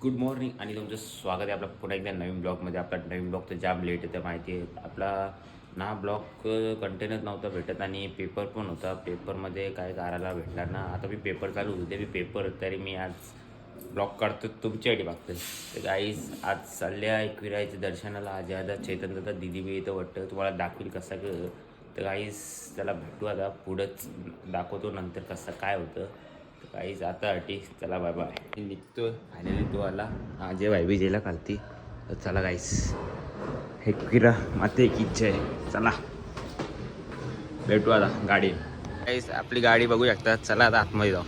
Good morning आणि तुमचं स्वागत आहे आपला पुन्हा एकदा नवीन ब्लॉगमध्ये. आपला नवीन ब्लॉग तर जाम लेट येतं माहिती आहे. आपला ना ब्लॉग कंटेनच नव्हता भेटत आणि पेपर पण होता. पेपरमध्ये काय करायला भेटणार ना. आता मी पेपर चालू होते पेपर, तरी मी आज ब्लॉग काढतो तुमच्यासाठी बघतोय. तर गाईज आज चालल्या एकविरायच्या दर्शनाला. आज आता चैतन्यता दिदी बी येतं वाटतं, तुम्हाला दाखवील कसा तर गाईज त्याला भेटू आता पुढंच दाखवतो नंतर कसं काय होतं. तर काहीच आता अटी चला बाय बाय. निघतोय फायनली तो आला. जे भाई बी जेला खालती. तर चला गाईस एकविरा माते एक इच्छा आहे. चला भेटू आता गाडी. गाईस आपली गाडी बघू शकता. चला आता आतमध्ये जाऊ.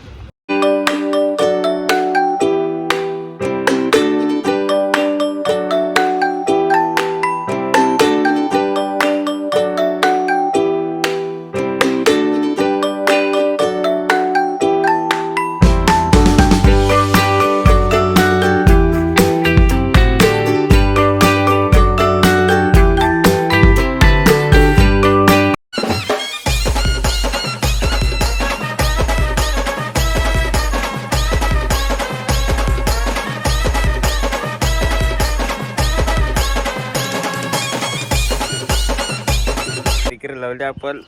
लवले आपण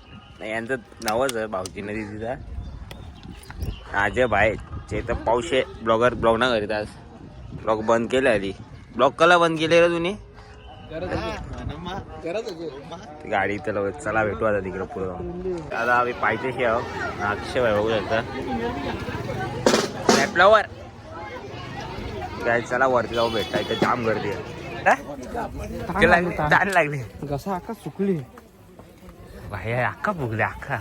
यांचं नावच आहे भाऊजी नदी तिचा. अजय भाई ते तर पावशे ब्लॉगर ब्लॉग ना करीत. आज ब्लॉग बंद केले. आधी ब्लॉग कला बंद केले रे तुम्ही? गाडी तर चला भेटू आता तिकडं पुढं. आता आम्ही पाहिजेशी आहो. अक्षय भाई बघू शकता फ्लावर काय. चला वरती जाऊ भेटता. इथं जाम गर्दी आहे. ताण लागली घसा आका सुकली भाई. अख्खा फुगले अख्खा.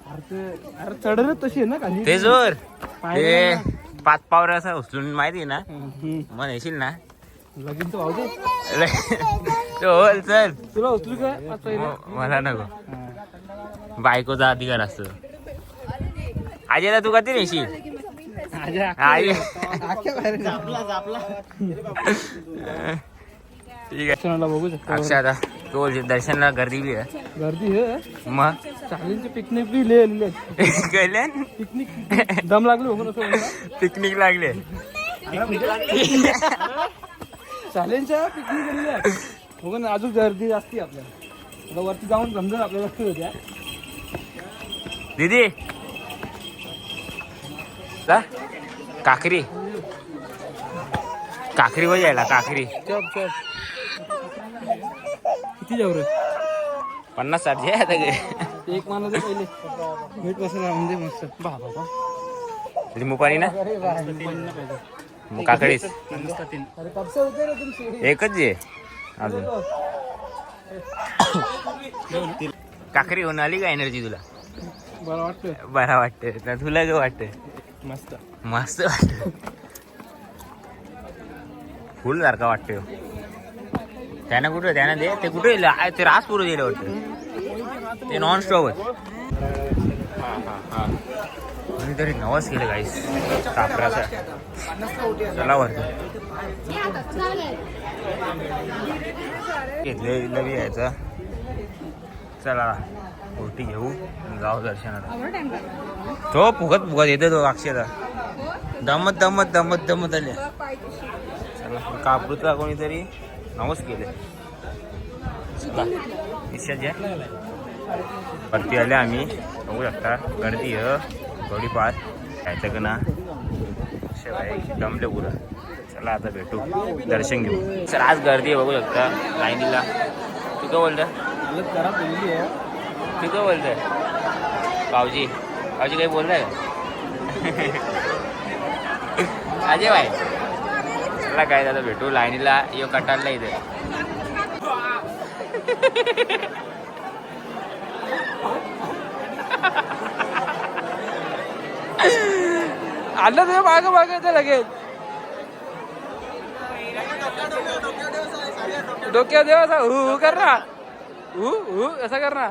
अरे चढ तशी आहे ना खाली. ते जोर ते 5 पावर असं उचलून माहिती ना. मग येशील ना लगीन तर भाऊ दे. चल चल तुला उचलू का? मला नको. बायकोचा अधिकार असतो. आजीला तू कधी नेशील? ठीक आहे बघू शकतो. अक्षय आता तो दर्शनला गर्दी बी आहे. गर्दी आहे मग चालींची पिकनिक बी लिहिले. गेल्यान पिकनिक दम लागली हो पिकनिक लागले. चालींच्या पिकनिक गेलेली आहे हो ना. अजून गर्दी असते आपल्याला. आता वरती जाऊन समजा आपल्याला लक्ष होत्या. दीदी काकरी काकरी वर यायला. काकरी चप चप किती जाऊ रे? 50-60 जे आता गे. एक माणूस पहिले भेट बसला म्हणजे मस्त. बाबा मुपारी ना काकडीच अरे कपसे होते रे तुमची. एकच जे अजून काकरी होऊन आली का एनर्जी तुला? बरं वाटतं. बरा वाटतं तुला काय वाटतं? मस्त मस्त वाटतं. फुल सारखा वाटतोय. त्यानं कुठं त्यानं दे ते कुठे ते रास पुरं दिलं वाटतं. ते नॉन स्टॉप. कोणीतरी नवस केलं गाईस कापराचा. चला वरती घेतले लवी यायचं. चला गोष्टी घेऊ जाऊ दर्शनाला. तो फुगत फुगत येते तो अक्षयला. दमत दमत दमत दमत आले. चला कापरूचा कोणीतरी नवस केले. निश्चय वरती आले आम्ही. बघू शकता गर्दी थोडीफार जायचं का ना. शिवाय दमले पुरं. चला आता भेटू दर्शन घेऊ. सर आज गर्दी आहे बघू शकता लाईनीला. तू काय बोलतं? तू काय बोलतंय? भाऊजी भाऊजी काही बोलताय का? अजय भाई चला काय दादा भेटू लाईनीला. यो कटारला इथे आलं तुझ्या मागं मागायचं लगेच. डोक्या देव असा हु कर ना. हु असा कर ना.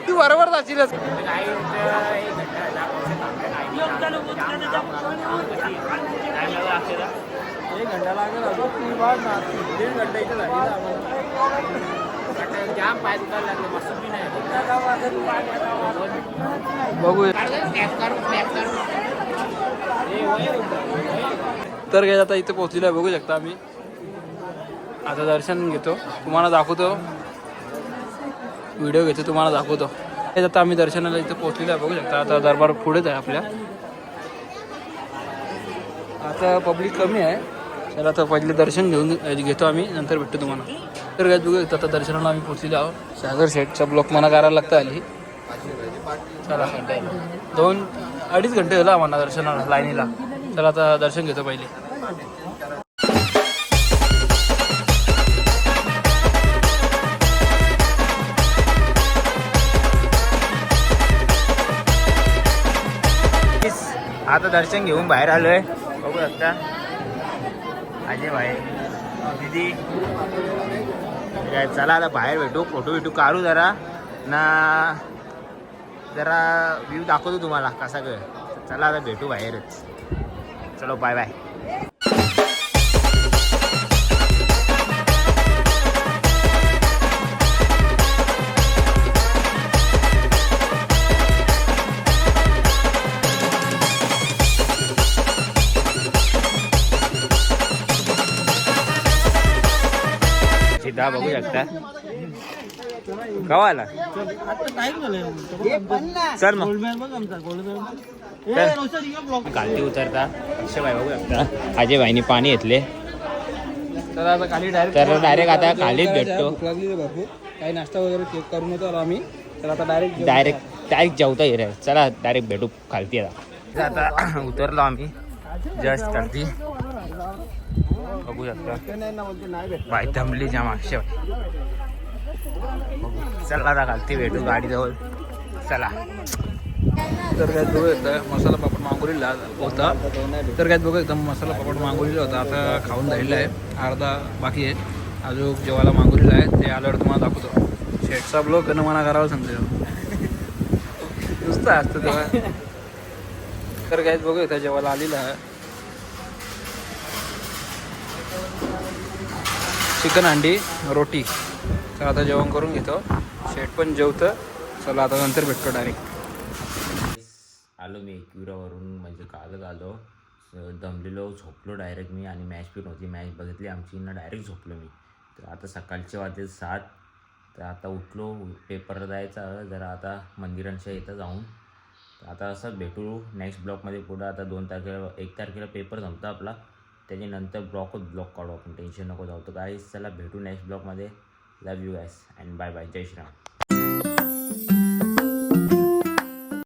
तू बरोबर जाशीलच. एक घंटा लागेल. 1.5 घंटा इथे लागेल. जाम पाय दुखायला लागले मस्त बी नाही बघू. तर काय आता इथे पोहोचलेलो आहे, बघू शकता आम्ही. आता दर्शन घेतो, तुम्हाला दाखवतो, व्हिडिओ घेतो, तुम्हाला दाखवतो. आता आम्ही दर्शनाला इथे पोहोचलेलो आहे, बघू शकता. आता दरबार पुढेच आहे आपल्या. आता पब्लिक कमी आहे. तर आता पहिले दर्शन घेतो आम्ही, नंतर भेटतो तुम्हाला. तर काय बघू शकता आता दर्शनाला आम्ही पोहोचलेलो आहोत. सागर शेठचा ब्लॉक मला करायला लागतं आली. चला 2-2.5 घंटे झाला आम्हाला दर्शनाला लाईनीला. चला आता दर्शन घेतो पहिले. आता दर्शन घेऊन बाहेर आलोय, बघू शकता. अजय भाई दीदी चला आता बाहेर भेटू, फोटो काढू जरा ना, जरा व्ह्यू दाखवतो तुम्हाला कसा काय. चला आता भेटू बाहेरच. चलो बाय बाय. सीधा बघू शकता. गावाला चल मग खाली उतरता. अक्षय भाई बघू शकता, अजय भाईनी पाणी घेतले. तर आता खाली डायरेक्ट आता खालीच भेटतो. काही नाश्ता वगैरे चेक करून येतो आम्ही. तर आता डायरेक्ट जेवता येईल. चला डायरेक्ट भेटू खालती. आता उतरलो आम्ही जस्ट खालती, बघू शकता. बाय थांबली जाम अक्षय. चला आता खालती भेटू गाडीजवळ. चला. तर काय बघू येतं मसाला पापड मागवलेला होता. तर काय बघू एकदम मसाला पापड मागवलेला होता. आता खाऊन झालेला आहे, अर्धा बाकी आहे. अजून जेवायला मागवलेला आहे, ते आल्यावर तुम्हाला दाखवतो. शेटचा ब्लॉग करणं मना करावं समजेल नुसतं असतं तेव्हा. तर काय बघू येतं जेवायला आलेला आहे. चिकन अंडी रोटी. तर आता जेवण करून घेतो, शेट पण जेवतं. चला आता नंतर भेटतो डायरेक्ट. आलो मी एकविरावरून, म्हणजे कालच आलो. दमलेलो, झोपलो डायरेक्ट मी. आणि मॅच पण होती, मॅच बघितली आमची ना, डायरेक्ट झोपलो मी. तर आता सकाळचे वाजले 7. तर आता उठलो, पेपर द्यायचा जरा आता मंदिरांच्या इथं जाऊन. तर आता असंच भेटू नेक्स्ट ब्लॉकमध्ये पुढं. आता 1 तारखेला पेपर संपतो आपला, त्याच्यानंतर ब्लॉक काढू आपण, टेन्शन नको जाऊ. तर गाईस चला भेटू नेक्स्ट ब्लॉकमध्ये. Love you guys and bye bye. जय श्रीराम.